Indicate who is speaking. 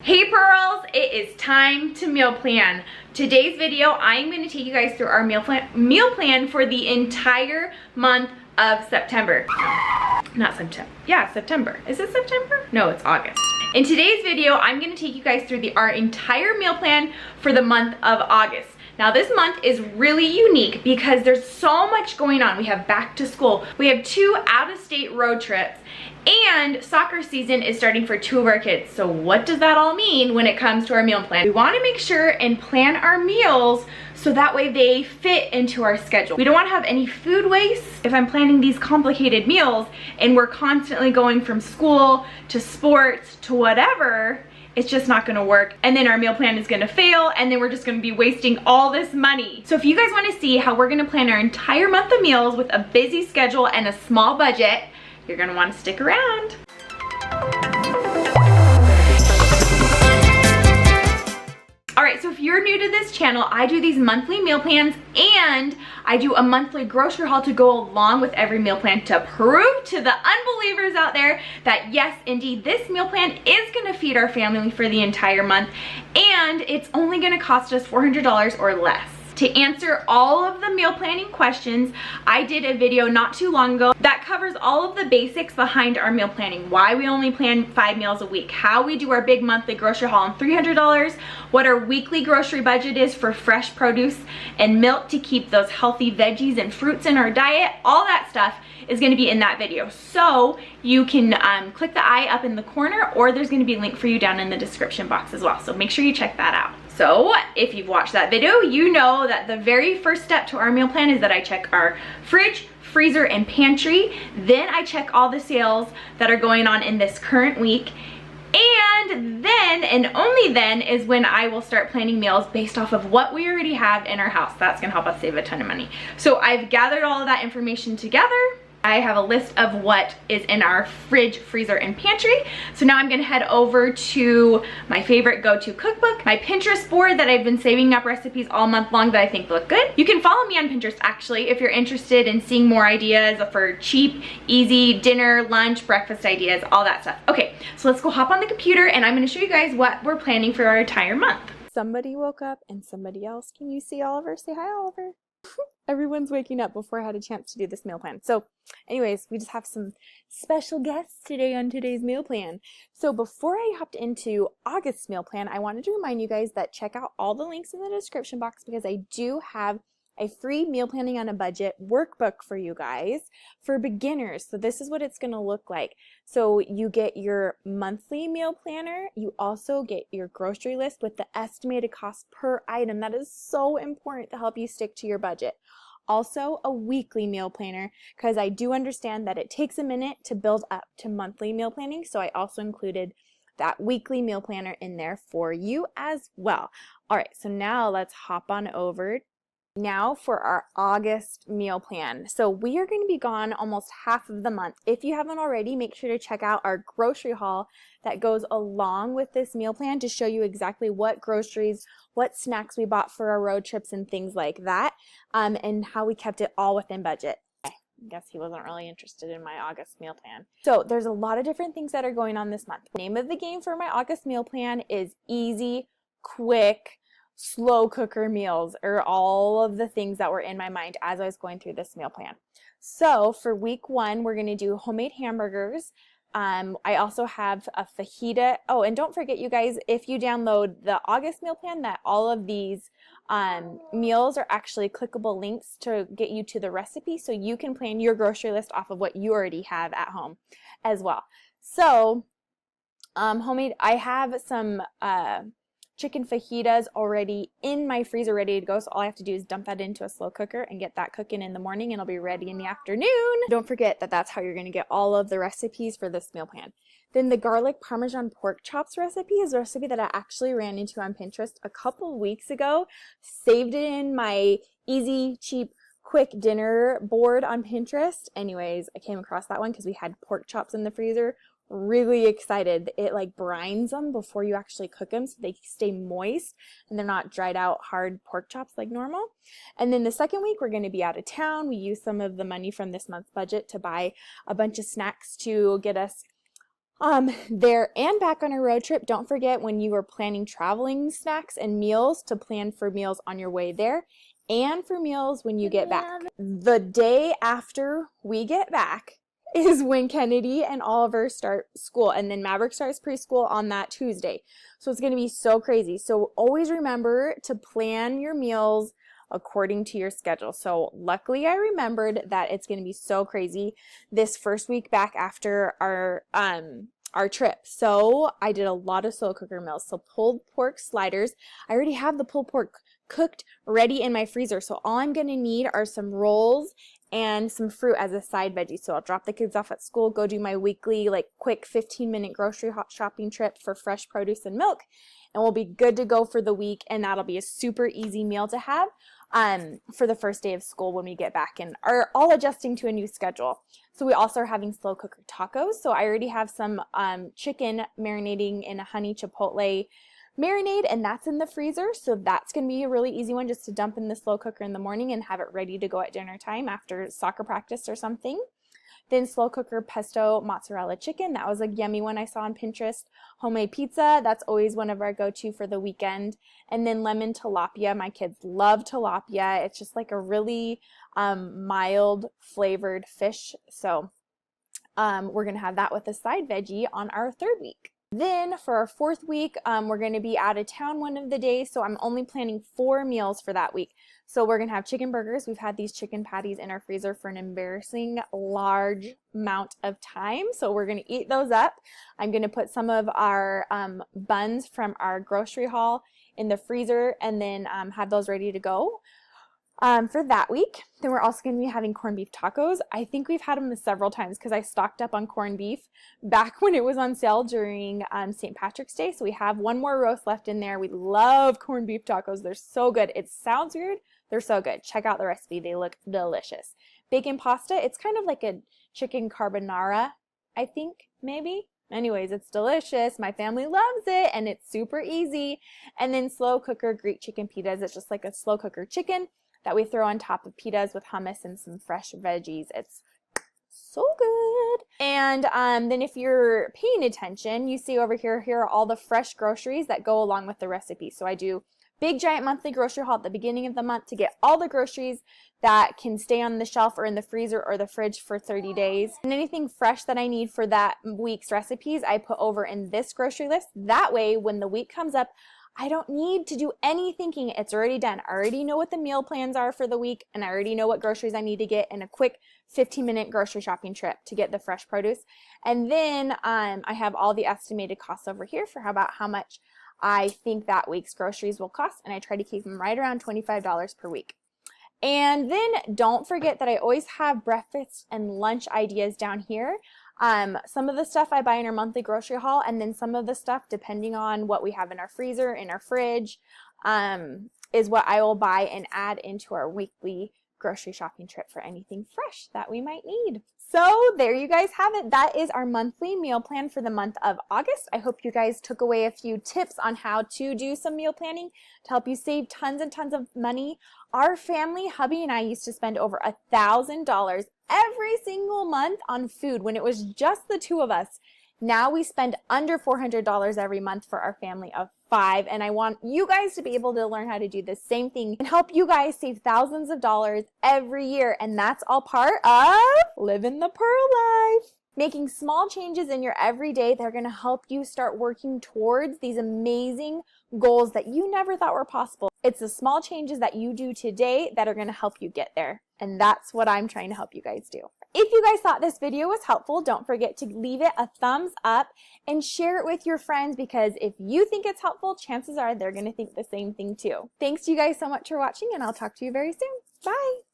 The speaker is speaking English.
Speaker 1: Hey Pearls, it is time to meal plan. Today's video, I'm going to take you guys through our meal plan for the entire month of September. Not September. Yeah, September. Is it September? No, it's August. In today's video, I'm going to take you guys through our entire meal plan for the month of August. Now this month is really unique because there's so much going on. We have back to school, we have 2 out-of-state road trips, and soccer season is starting for 2 of our kids. So what does that all mean when it comes to our meal plan? We want to make sure and plan our meals so that way they fit into our schedule. We don't want to have any food waste. If I'm planning these complicated meals and we're constantly going from school to sports to whatever, it's just not gonna work, and then our meal plan is gonna fail, and then we're just gonna be wasting all this money. So if you guys wanna see how we're gonna plan our entire month of meals with a busy schedule and a small budget, you're gonna wanna stick around. Alright, so if you're new to this channel, I do these monthly meal plans and I do a monthly grocery haul to go along with every meal plan to prove to the unbelievers out there that yes, indeed, this meal plan is gonna feed our family for the entire month, and it's only gonna cost us $400 or less. To answer all of the meal planning questions, I did a video not too long ago that covers all of the basics behind our meal planning, why we only plan 5 meals a week, how we do our big monthly grocery haul on $300, what our weekly grocery budget is for fresh produce and milk to keep those healthy veggies and fruits in our diet. All that stuff is going to be in that video. So you can click the I up in the corner, or there's going to be a link for you down in the description box as well. So make sure you check that out. So if you've watched that video, you know that the very first step to our meal plan is that I check our fridge, freezer, and pantry. Then I check all the sales that are going on in this current week. And then, and only then, is when I will start planning meals based off of what we already have in our house. That's gonna help us save a ton of money. So I've gathered all of that information together. I have a list of what is in our fridge, freezer, and pantry. So now I'm gonna head over to my favorite go-to cookbook, my Pinterest board that I've been saving up recipes all month long that I think look good. You can follow me on Pinterest actually if you're interested in seeing more ideas for cheap, easy dinner, lunch, breakfast ideas, all that stuff. Okay, so let's go hop on the computer and I'm gonna show you guys what we're planning for our entire month. Somebody woke up and somebody else. Can you see Oliver? Say hi, Oliver. Everyone's waking up before I had a chance to do this meal plan. So anyways, we just have some special guests today on today's meal plan. So before I hopped into August's meal plan, I wanted to remind you guys that check out all the links in the description box because I do have a free meal planning on a budget workbook for you guys for beginners. So this is what it's going to look like. So you get your monthly meal planner. You also get your grocery list with the estimated cost per item. That is so important to help you stick to your budget. Also a weekly meal planner, because I do understand that it takes a minute to build up to monthly meal planning. So I also included that weekly meal planner in there for you as well. All right, so now let's hop on over now for our August meal plan. So we are going to be gone almost half of the month. If you haven't already, make sure to check out our grocery haul that goes along with this meal plan to show you exactly what groceries, what snacks we bought for our road trips and things like that, and how we kept it all within budget. I guess he wasn't really interested in my August meal plan. So there's a lot of different things that are going on this month. The name of the game for my August meal plan is easy, quick, slow cooker meals, or all of the things that were in my mind as I was going through this meal plan. So for week 1, we're going to do homemade hamburgers. I also have a fajita. Oh, and don't forget, you guys, if you download the August meal plan, that all of these meals are actually clickable links to get you to the recipe, so you can plan your grocery list off of what you already have at home as well. So homemade, I have some chicken fajitas already in my freezer ready to go, so all I have to do is dump that into a slow cooker and get that cooking in the morning, and it'll be ready in the afternoon. Don't forget that that's how you're going to get all of the recipes for this meal plan. Then the garlic Parmesan pork chops recipe is a recipe that I actually ran into on Pinterest a couple weeks ago, saved it in my easy, cheap, quick dinner board on Pinterest. Anyways, I came across that one because we had pork chops in the freezer. Really excited. It like brines them before you actually cook them so they stay moist and they're not dried out hard pork chops like normal. And then the second week we're going to be out of town. We used some of the money from this month's budget to buy a bunch of snacks to get us There and back on a road trip. Don't forget when you are planning traveling snacks and meals to plan for meals on your way there and for meals when you get back. The day after we get back is when Kennedy and Oliver start school, and then Maverick starts preschool on that Tuesday. So it's going to be so crazy. So always remember to plan your meals according to your schedule. So luckily I remembered that it's going to be so crazy this first week back after our trip. So I did a lot of slow cooker meals. So pulled pork sliders. I already have the pulled pork cooked ready in my freezer. So all I'm going to need are some rolls and some fruit as a side veggie. So I'll drop the kids off at school, go do my weekly like quick 15-minute grocery shopping trip for fresh produce and milk, and we'll be good to go for the week. And that'll be a super easy meal to have for the first day of school when we get back and are all adjusting to a new schedule. So we also are having slow cooker tacos. So I already have some chicken marinating in a honey chipotle marinade, and that's in the freezer. So that's going to be a really easy one just to dump in the slow cooker in the morning and have it ready to go at dinner time after soccer practice or something. Then slow cooker pesto mozzarella chicken. That was a yummy one I saw on Pinterest. Homemade pizza. That's always one of our go-to for the weekend. And then lemon tilapia. My kids love tilapia. It's just like a really mild flavored fish. So we're going to have that with a side veggie on our third week. Then for our fourth week, we're going to be out of town one of the days, so I'm only planning 4 meals for that week. So we're going to have chicken burgers. We've had these chicken patties in our freezer for an embarrassing large amount of time, so we're going to eat those up. I'm going to put some of our buns from our grocery haul in the freezer and then have those ready to go for that week. Then we're also going to be having corned beef tacos. I think we've had them several times because I stocked up on corned beef back when it was on sale during St. Patrick's Day. So we have one more roast left in there. We love corned beef tacos. They're so good. It sounds weird. They're so good. Check out the recipe. They look delicious. Bacon pasta. It's kind of like a chicken carbonara, I think, maybe. Anyways, it's delicious. My family loves it and it's super easy. And then slow cooker Greek chicken pitas. It's just like a slow cooker chicken that we throw on top of pitas with hummus and some fresh veggies. It's so good. And then if you're paying attention, you see over here are all the fresh groceries that go along with the recipe. So I do big giant monthly grocery haul at the beginning of the month to get all the groceries that can stay on the shelf or in the freezer or the fridge for 30 days. And anything fresh that I need for that week's recipes, I put over in this grocery list. That way, when the week comes up, I don't need to do any thinking. It's already done. I already know what the meal plans are for the week, and I already know what groceries I need to get in a quick 15-minute grocery shopping trip to get the fresh produce. And then I have all the estimated costs over here for about how much I think that week's groceries will cost, and I try to keep them right around $25 per week. And then don't forget that I always have breakfast and lunch ideas down here. Some of the stuff I buy in our monthly grocery haul, and then some of the stuff, depending on what we have in our freezer, in our fridge, is what I will buy and add into our weekly grocery shopping trip for anything fresh that we might need. So there you guys have it. That is our monthly meal plan for the month of August. I hope you guys took away a few tips on how to do some meal planning to help you save tons and tons of money. Our family, hubby and I, used to spend over $1,000 every single month on food when it was just the two of us. Now we spend under $400 every month for our family of 5, and I want you guys to be able to learn how to do the same thing and help you guys save thousands of dollars every year, and that's all part of living the Pearl life. Making small changes in your everyday that are going to help you start working towards these amazing goals that you never thought were possible. It's the small changes that you do today that are going to help you get there. And that's what I'm trying to help you guys do. If you guys thought this video was helpful, don't forget to leave it a thumbs up and share it with your friends, because if you think it's helpful, chances are they're going to think the same thing too. Thanks to you guys so much for watching, and I'll talk to you very soon. Bye!